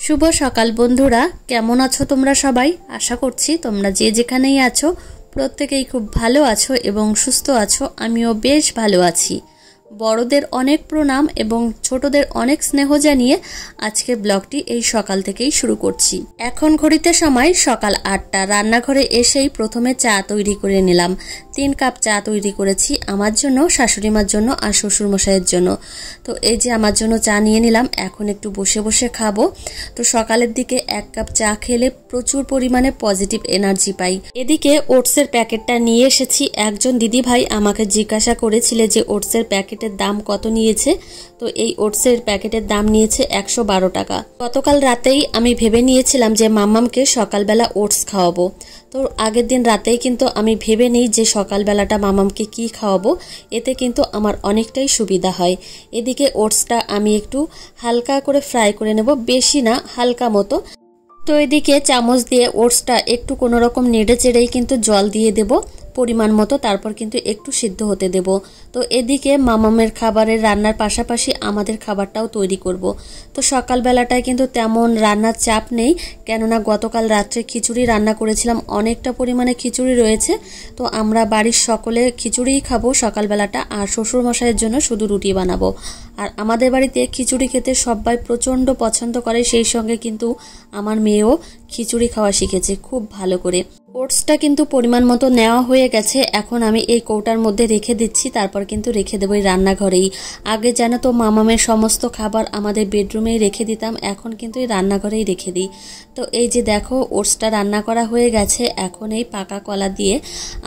শুভ সকাল বন্ধুরা, কেমন আছো তোমরা সবাই? আশা করছি তোমরা যে যেখানেই আছো প্রত্যেকেই খুব ভালো আছো এবং সুস্থ আছো। আমিও বেশ ভালো আছি। বড়দের অনেক প্রণাম এবং ছোটদের অনেক স্নেহ জানিয়ে আজকের ব্লগটি এই সকাল থেকেই শুরু করছি। এখন ঘড়িতে সময় সকাল 8টা। রান্নাঘরে এসেই প্রথমে চা তৈরি করে নিলাম। 3 কাপ চা তৈরি করেছি আমার জন্য, শাশুড়িমার জন্য আর শ্বশুরমশাইয়ের জন্য। তো এই যে আমার জন্য চা নিয়ে নিলাম, এখন একটু বসে বসে খাবো। তো সকালের দিকে 1 কাপ চা খেলে প্রচুর পরিমাণে পজিটিভ এনার্জি পাই। এদিকে ওটসের প্যাকেটটা নিয়ে এসেছি। একজন দিদি ভাই আমাকে জিজ্ঞাসা করেছিলে যে ওটসের প্যাকেটের দাম কত নিয়েছে। তো এই ওটসের প্যাকেটের দাম নিয়েছে 112 টাকা। গতকাল রাতেই আমি ভেবে নিয়েছিলাম যে মাম্মামকে সকালবেলা ওটস খাওয়াবো। তো আগের দিন রাতেই কিন্তু আমি ভেবে নিই যে সকালবেলাটা মামামকে কি খাওয়াবো, এতে কিন্তু আমার অনেকটাই সুবিধা হয়। এদিকে ওটসটা আমি একটু হালকা করে ফ্রাই করে নেব, বেশি না, হালকা মতো। তো এদিকে চামচ দিয়ে ওটসটা একটু কোনো রকম নেড়ে চেড়েই কিন্তু জল দিয়ে দেব পরিমাণ মতো, তারপর কিন্তু একটু সিদ্ধ হতে দেব। তো এদিকে মামামের খাবারের রান্নার পাশাপাশি আমাদের খাবারটাও তৈরি করব। তো সকালবেলাটায় কিন্তু তেমন রান্নার চাপ নেই, কেননা গতকাল রাত্রে খিচুড়ি রান্না করেছিলাম, অনেকটা পরিমাণে খিচুড়ি রয়েছে। তো আমরা বাড়ির সকলে খিচুড়িই খাবো সকালবেলাটা, আর শ্বশুরমশাইয়ের জন্য শুধু রুটি বানাবো। আর আমাদের বাড়িতে খিচুড়ি খেতে সবাই প্রচণ্ড পছন্দ করে, সেই সঙ্গে কিন্তু আমার মেয়েও খিচুড়ি খাওয়া শিখেছে খুব ভালো করে। ওটসটা কিন্তু পরিমাণ মতো নেওয়া হয়ে গেছে। এখন আমি এই কৌটার মধ্যে রেখে দিচ্ছি, তারপর কিন্তু রেখে দেবো এই রান্নাঘরেই। আগে জানো তো মামামের সমস্ত খাবার আমাদের বেডরুমেই রেখে দিতাম, এখন কিন্তু এই রান্নাঘরেই রেখে দিই। তো এই যে দেখো ওটসটা রান্না করা হয়ে গেছে। এখন এই পাকা কলা দিয়ে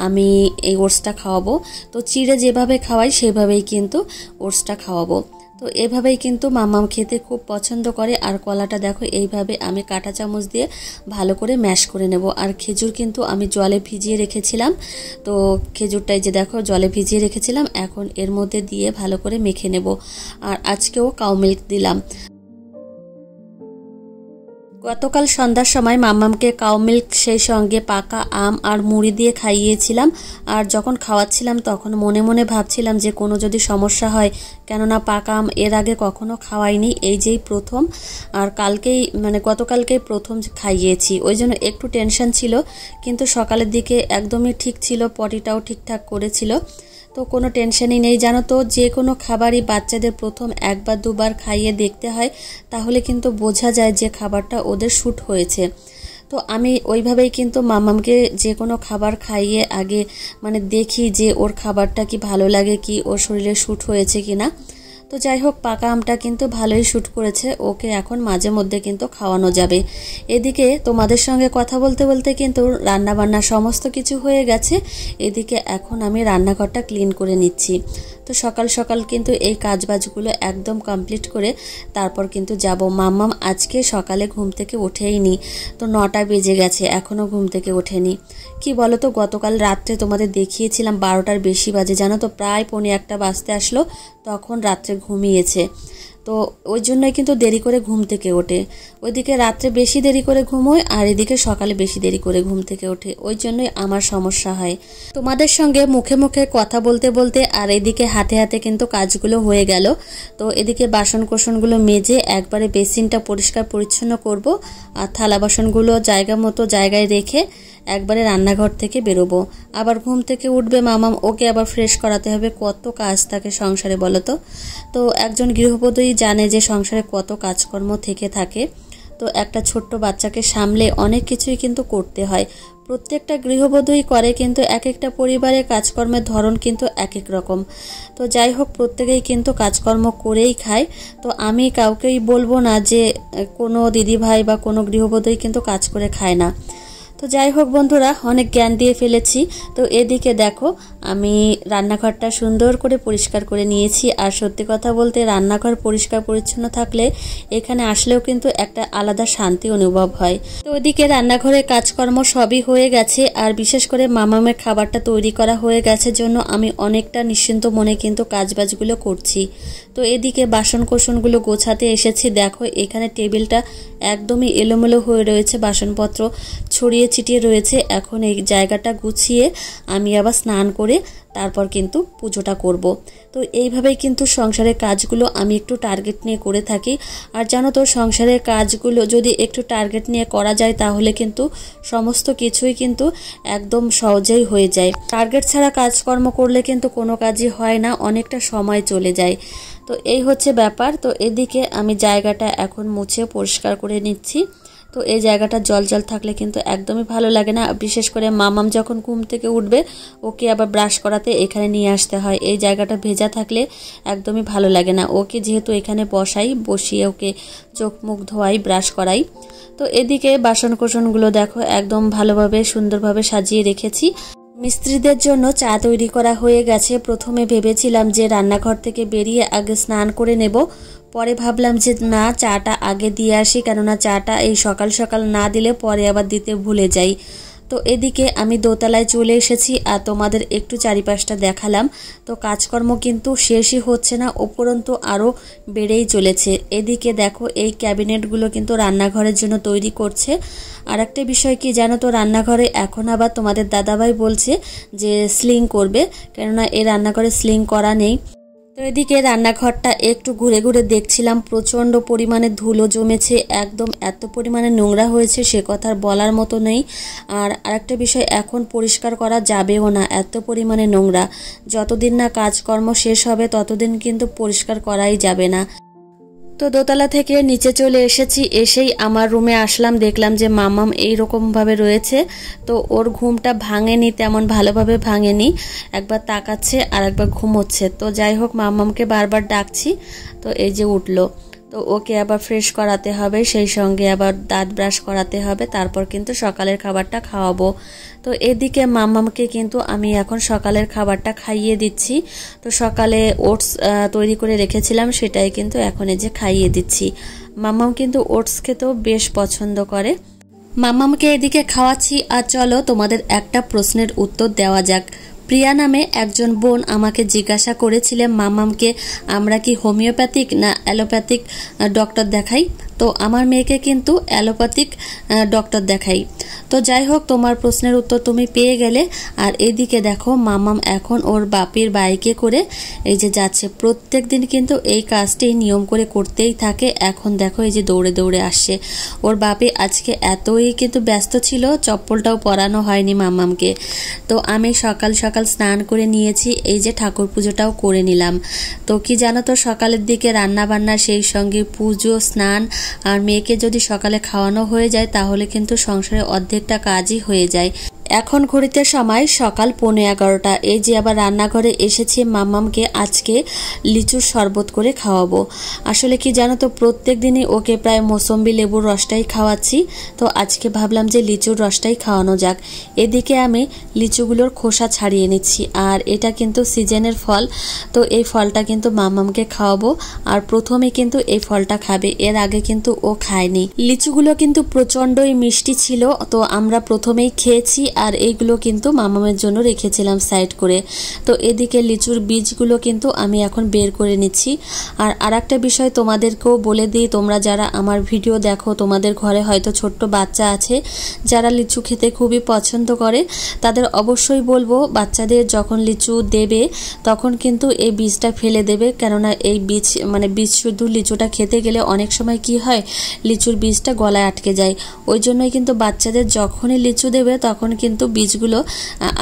আমি এই ওটসটা খাওয়াবো। তো চিড়ে যেভাবে খাওয়াই সেভাবেই কিন্তু ওটসটা খাওয়াবো। তো এভাবেই কিন্তু মামাম খেতে খুব পছন্দ করে। আর কলাটা দেখো এইভাবে আমি কাঁটা চামচ দিয়ে ভালো করে ম্যাশ করে নেব। আর খেজুর কিন্তু আমি জলে ভিজিয়ে রেখেছিলাম। তো খেজুরটাই যে দেখো জলে ভিজিয়ে রেখেছিলাম, এখন এর মধ্যে দিয়ে ভালো করে মেখে নেব। আর আজকেও কাউ মিল্ক দিলাম। গতকাল সন্ধ্যার সময় মাম্মামকে কাউ মিল্ক, সেই সঙ্গে পাকা আম আর মুড়ি দিয়ে খাইয়েছিলাম। আর যখন খাওয়াচ্ছিলাম তখন মনে মনে ভাবছিলাম যে কোনো যদি সমস্যা হয়, কেননা পাকা আম এর আগে কখনো খাওয়াইনি, এই যেই প্রথম। আর কালকেই গতকালকেই প্রথম খাইয়েছি, ওই জন্য একটু টেনশন ছিল। কিন্তু সকালের দিকে একদমই ঠিক ছিল, পটিটাও ঠিকঠাক করেছিল। তো কোনো টেনশনই নেই। জানো তো, যে কোনো খাবারই বাচ্চাদের প্রথম 1 বা 2 বার খাইয়ে দেখতে হয়, তাহলে কিন্তু বোঝা যায় যে খাবারটা ওদের শ্যুট হয়েছে। তো আমি ওইভাবেই কিন্তু মামামকে যে কোনো খাবার খাইয়ে আগে দেখি যে ওর খাবারটা কি ভালো লাগে, কি ওর শরীরে শ্যুট হয়েছে কিনা। তো যাই হোক, পাকা আমটা কিন্তু ভালোই শ্যুট করেছে, ওকে এখন মাঝে মধ্যে কিন্তু খাওয়ানো যাবে। এদিকে তোমাদের সঙ্গে কথা বলতে বলতে কিন্তু রান্নাবান্না সমস্ত কিছু হয়ে গেছে। এদিকে এখন আমি রান্নাঘরটা ক্লিন করে নিচ্ছি। তো সকাল সকাল কিন্তু এই কাজবাজগুলো একদম কমপ্লিট করে তারপর কিন্তু যাব। মাম্মাম আজকে সকালে ঘুম থেকে ওঠেইনি, তো 9টা বেজে গেছে, এখনও ঘুম থেকে ওঠেনি। কি বলো তো, গতকাল রাত্রে তোমাদের দেখিয়েছিলাম 12টার বেশি বাজে, জানো তো, প্রায় 1:45 বাজতে আসলো, তখন রাত্রে ঘুমিয়েছে। তো ওই জন্যই কিন্তু দেরি করে ঘুম থেকে ওঠে। ওইদিকে রাত্রে বেশি দেরি করে ঘুমোয়, আর এদিকে সকালে বেশি দেরি করে ঘুম থেকে ওঠে, ওই জন্যই আমার সমস্যা হয়। তোমাদের সঙ্গে মুখে মুখে কথা বলতে বলতে আর এদিকে হাতে হাতে কিন্তু কাজগুলো হয়ে গেল। তো এদিকে বাসন কোসনগুলো মেজে একবারে বেসিনটা পরিষ্কার পরিচ্ছন্ন করব, আর থালা বাসনগুলো জায়গা মতো জায়গায় রেখে একবারে রান্নাঘর থেকে বেরোবো। আবার ঘুম থেকে উঠবে মামাম, ওকে আবার ফ্রেশ করাতে হবে, কত কাজ থাকে সংসারে বলো তো। তো একজন গৃহবধূই জানে যে সংসারে কত কাজকর্ম থেকে থাকে। তো একটা ছোট্ট বাচ্চাকে সামলে অনেক কিছুই কিন্তু করতে হয়, প্রত্যেকটা গৃহবধূই করে, কিন্তু এক একটা পরিবারে কাজকর্মের ধরন কিন্তু এক এক রকম। তো যাই হোক, প্রত্যেকেই কিন্তু কাজকর্ম করেই খায়। তো আমি কাউকেই বলবো না যে কোনো দিদিভাই বা কোনো গৃহবধূই কিন্তু কাজ করে খায় না। তো যাই হোক বন্ধুরা, অনেক জ্ঞান দিয়ে ফেলেছি। তো এদিকে দেখো আমি রান্নাঘরটা সুন্দর করে পরিষ্কার করে নিয়েছি। আর সত্যি কথা বলতে রান্নাঘর পরিষ্কার পরিচ্ছন্ন থাকলে এখানে আসলেও কিন্তু একটা আলাদা শান্তি অনুভব হয়। তো ওইদিকে রান্নাঘরের কাজকর্ম সবই হয়ে গেছে, আর বিশেষ করে মামামের খাবারটা তৈরি করা হয়ে গেছে জন্য আমি অনেকটা নিশ্চিন্ত মনে কিন্তু কাজবাজগুলো করছি। তো এদিকে বাসন কোসনগুলো গোছাতে এসেছি। দেখো এখানে টেবিলটা একদমই এলোমেলো হয়ে রয়েছে, বাসনপত্র ছড়িয়ে ছিটিয়ে রয়েছে। এখন এই জায়গাটা গুছিয়ে আমি আবার স্নান করে তারপর কিন্তু পুজোটা করব। তো তো এইভাবেই কিন্তু সংসারের কাজগুলো আমি একটু টার্গেট নিয়ে করে থাকি। আর জানো তো সংসারের কাজগুলো যদি একটু টার্গেট নিয়ে করা যায় তাহলে কিন্তু সমস্ত কিছুই কিন্তু একদম সহজেই হয়ে যায়। টার্গেট ছাড়া কাজকর্ম করলে কিন্তু কোনো কাজই হয় না, অনেকটা সময় চলে যায়। তো এই হচ্ছে ব্যাপার। তো এদিকে আমি জায়গাটা এখন মুছে পরিষ্কার করে নিচ্ছি। তো এই জায়গাটা জল জল থাকলে কিন্তু একদমই ভালো লাগে না, বিশেষ করে মামাম যখন ঘুম থেকে উঠবে ওকে আবার ব্রাশ করাতে এখানে নিয়ে আসতে হয়। এই জায়গাটা ভেজা থাকলে একদমই ভালো লাগে না। ওকে যেহেতু এখানে বসিয়ে ওকে চোখ মুখ ধোয়াই, ব্রাশ করাই। তো এদিকে বাসন কোসনগুলো দেখো একদম ভালোভাবে সুন্দরভাবে সাজিয়ে রেখেছি। মিস্ত্রিদের জন্য চা তৈরি করা হয়ে গেছে। প্রথমে ভেবেছিলাম যে রান্নাঘর থেকে বেরিয়ে আগে স্নান করে নেব, পরে ভাবলাম যে না, চাটা আগে দিয়ে আসি, কেননা চাটা এই সকাল সকাল না দিলে পরে আবার দিতে ভুলে যাই। তো এদিকে আমি দোতলায় চলে এসেছি আর তোমাদের একটু চারিপাশটা দেখালাম। তো কাজকর্ম কিন্তু শেষই হচ্ছে না, উপরন্তু আরও বেড়েই চলেছে। এদিকে দেখো এই ক্যাবিনেটগুলো কিন্তু রান্নাঘরের জন্য তৈরি করছে। আর একটা বিষয় কি জানো তো, রান্নাঘরে এখন আবার তোমাদের দাদাভাই বলছে যে স্লিং করবে, কেননা এই রান্নাঘরে স্লিং করা নেই। তো এদিকে রান্নাঘরটা একটু ঘুরে ঘুরে দেখছিলাম, প্রচণ্ড পরিমাণে ধুলো জমেছে, একদম এত পরিমাণে নোংরা হয়েছে সে কথার বলার মতো নেই। আর আরেকটা বিষয়, এখন পরিষ্কার করা যাবেও না, এত পরিমাণে নোংরা। যতদিন না কাজকর্ম শেষ হবে ততদিন কিন্তু পরিষ্কার করাই যাবে না। তো দোতলা থেকে নিচে চলে এসেছি, এসেই আমার রুমে আসলাম, দেখলাম যে মামাম এইরকমভাবে রয়েছে। তো ওর ঘুমটা ভাঙেনি, তেমন ভালোভাবে ভাঙেনি, একবার তাকাচ্ছে আর একবার ঘুমোচ্ছে। তো যাই হোক, মামামকে বারবার ডাকছি, তো এই যে উঠলো। তো ওকে আবার ফ্রেশ করাতে হবে, সেই সঙ্গে আবার দাঁত ব্রাশ করাতে হবে, তারপর কিন্তু সকালের খাবারটা খাওয়াবো। তো এদিকে মামামকে কিন্তু আমি এখন সকালের খাবারটা খাইয়ে দিচ্ছি। তো সকালে ওটস তৈরি করে রেখেছিলাম, সেটাই কিন্তু এখন এই যে খাইয়ে দিচ্ছি। মামাম কিন্তু ওটস খেতেও বেশ পছন্দ করে। মামামকে এদিকে খাওয়াচ্ছি। আর চলো তোমাদের একটা প্রশ্নের উত্তর দেওয়া যাক। প্রিয়া নামে একজন বোন আমাকে জিজ্ঞাসা করেছিলেন মামামকে আমরা কি হোমিওপ্যাথিক না অ্যালোপ্যাথিক ডক্টর দেখাই। তো আমার মেয়েকে কিন্তু অ্যালোপ্যাথিক ডক্টর দেখাই। তো যাই হোক, তোমার প্রশ্নের উত্তর তুমি পেয়ে গেলে। আর এদিকে দেখো মামাম এখন ওর বাপের বাইকে করে এই যে যাচ্ছে। প্রত্যেক দিন কিন্তু এই কাজটি নিয়ম করে করতেই থাকে। এখন দেখো এই যে দৌড়ে দৌড়ে আসছে। ওর বাপে আজকে এতই কিন্তু ব্যস্ত ছিল, চপ্পলটাও পরানো হয়নি মামামকে। তো আমি সকাল সকাল স্নান করে নিয়েছি, এই যে ঠাকুর পুজোটাও করে নিলাম। তো কি জানো তো, সকালের দিকে রান্না বান্না, সেই সঙ্গে পুজো, স্নান আর মেয়েকে যদি সকালে খাওয়ানো হয়ে যায় তাহলে কিন্তু সংসারে অর্ধেকটা কাজই হয়ে যায়। এখন ঘড়িতে সময় সকাল 11:15। এই যে আবার রান্নাঘরে এসেছি, মামামকে আজকে লিচুর শরবত করে খাওয়াবো। আসলে কি জানো তো, প্রত্যেক দিনই ওকে প্রায় মৌসম্বি লেবুর রসটাই খাওয়াচ্ছি। তো আজকে ভাবলাম যে লিচুর রসটাই খাওয়ানো যাক। এদিকে আমি লিচুগুলোর খোসা ছাড়িয়ে নিচ্ছি। আর এটা কিন্তু সিজনের ফল, তো এই ফলটা কিন্তু মামামকে খাওয়াবো। আর প্রথমে কিন্তু এই ফলটা খাবে, এর আগে কিন্তু ও খায়নি। লিচুগুলো কিন্তু প্রচণ্ডই মিষ্টি ছিল, তো আমরা প্রথমেই খেয়েছি। আর এইগুলো কিন্তু মামামের জন্য রেখেছিলাম সাইড করে। তো এদিকে লিচুর বীজগুলো কিন্তু আমি এখন বের করে নিচ্ছি। আর আরেকটা বিষয় তোমাদেরকেও বলে দিই, তোমরা যারা আমার ভিডিও দেখো তোমাদের ঘরে হয়তো ছোট্ট বাচ্চা আছে যারা লিচু খেতে খুবই পছন্দ করে, তাদের অবশ্যই বলবো বাচ্চাদের যখন লিচু দেবে তখন কিন্তু এই বীজটা ফেলে দেবে। কেননা এই বীজ শুধু লিচুটা খেতে গেলে অনেক সময় কি হয়, লিচুর বীজটা গলায় আটকে যায়। ওই জন্যই কিন্তু বাচ্চাদের যখনই লিচু দেবে তখন কিন্তু বীজগুলো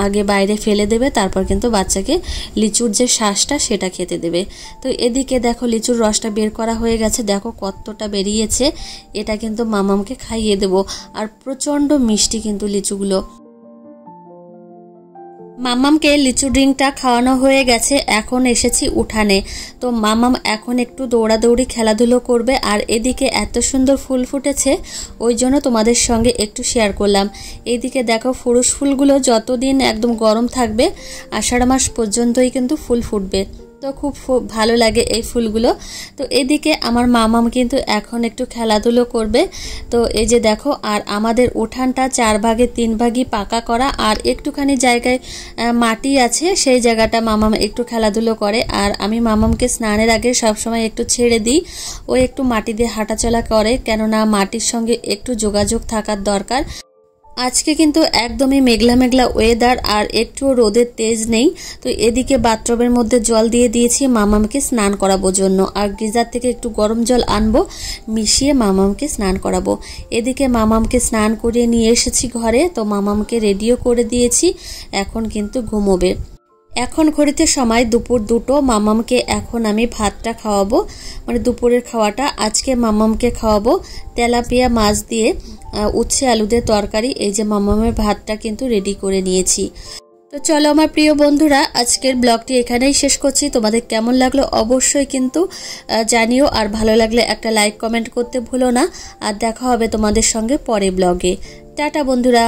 আগে বাইরে ফেলে দেবে, তারপর কিন্তু বাচ্চাকে লিচুর যে শ্বাসটা সেটা খেতে দেবে। তো এদিকে দেখো লিচুর রসটা বের করা হয়ে গেছে, দেখো কতটা বেরিয়েছে। এটা কিন্তু মামামকে খাইয়ে দেব। আর প্রচণ্ড মিষ্টি কিন্তু লিচুগুলো। মামামকে লিচু ড্রিঙ্কটা খাওয়ানো হয়ে গেছে, এখন এসেছি উঠানে। তো মামাম এখন একটু দৌড়াদৌড়ি খেলাধুলো করবে। আর এদিকে এত সুন্দর ফুল ফুটেছে, ওই জন্য তোমাদের সঙ্গে একটু শেয়ার করলাম। এইদিকে দেখো ফুরুষ ফুলগুলো যতদিন একদম গরম থাকবে, আষাঢ় মাস পর্যন্তই কিন্তু ফুল ফুটবে। তো খুব ভালো লাগে এই ফুলগুলো। তো এদিকে আমার মামাম কিন্তু এখন একটু খেলাধুলো করবে। তো এই যে দেখো, আর আমাদের উঠানটা 4 ভাগে 3 ভাগই পাকা করা, আর একটুখানি জায়গায় মাটি আছে, সেই জায়গাটা মামাম একটু খেলাধুলো করে। আর আমি মামামকে স্নানের আগে সবসময় একটু ছেড়ে দিই, ও একটু মাটি দিয়ে হাঁটাচলা করে, কেননা মাটির সঙ্গে একটু যোগাযোগ থাকার দরকার। আজকে কিন্তু একদমই মেঘলা মেঘলা ওয়েদার, আর একটুও রোদের তেজ নেই। তো এদিকে বাথটবের মধ্যে জল দিয়ে দিয়েছি মামামকে স্নান করাবো জন্য, আর গিজার থেকে একটু গরম জল আনবো, মিশিয়ে মামামকে স্নান করাবো। এদিকে মামামকে স্নান করিয়ে নিয়ে এসেছি ঘরে, তো মামামকে রেডিও করে দিয়েছি, এখন কিন্তু ঘুমোবে। এখন ঘড়িতে সময় দুপুর 2টো। মামামকে এখন আমি ভাতটা খাওয়াবো, মানে দুপুরের খাওয়াটা আজকে মামামকে খাওয়াবো তেলাপিয়া মাছ দিয়ে উচ্ছে আলু দিয়ে তরকারি। এই যে মামামের ভাতটা কিন্তু রেডি করে নিয়েছি। তো চলো আমার প্রিয় বন্ধুরা, আজকের ব্লগটি এখানেই শেষ করছি। তোমাদের কেমন লাগলো অবশ্যই কিন্তু জানিও, আর ভালো লাগলে একটা লাইক কমেন্ট করতে ভুলো না। আর দেখা হবে তোমাদের সঙ্গে পরে ব্লগে। টাটা বন্ধুরা।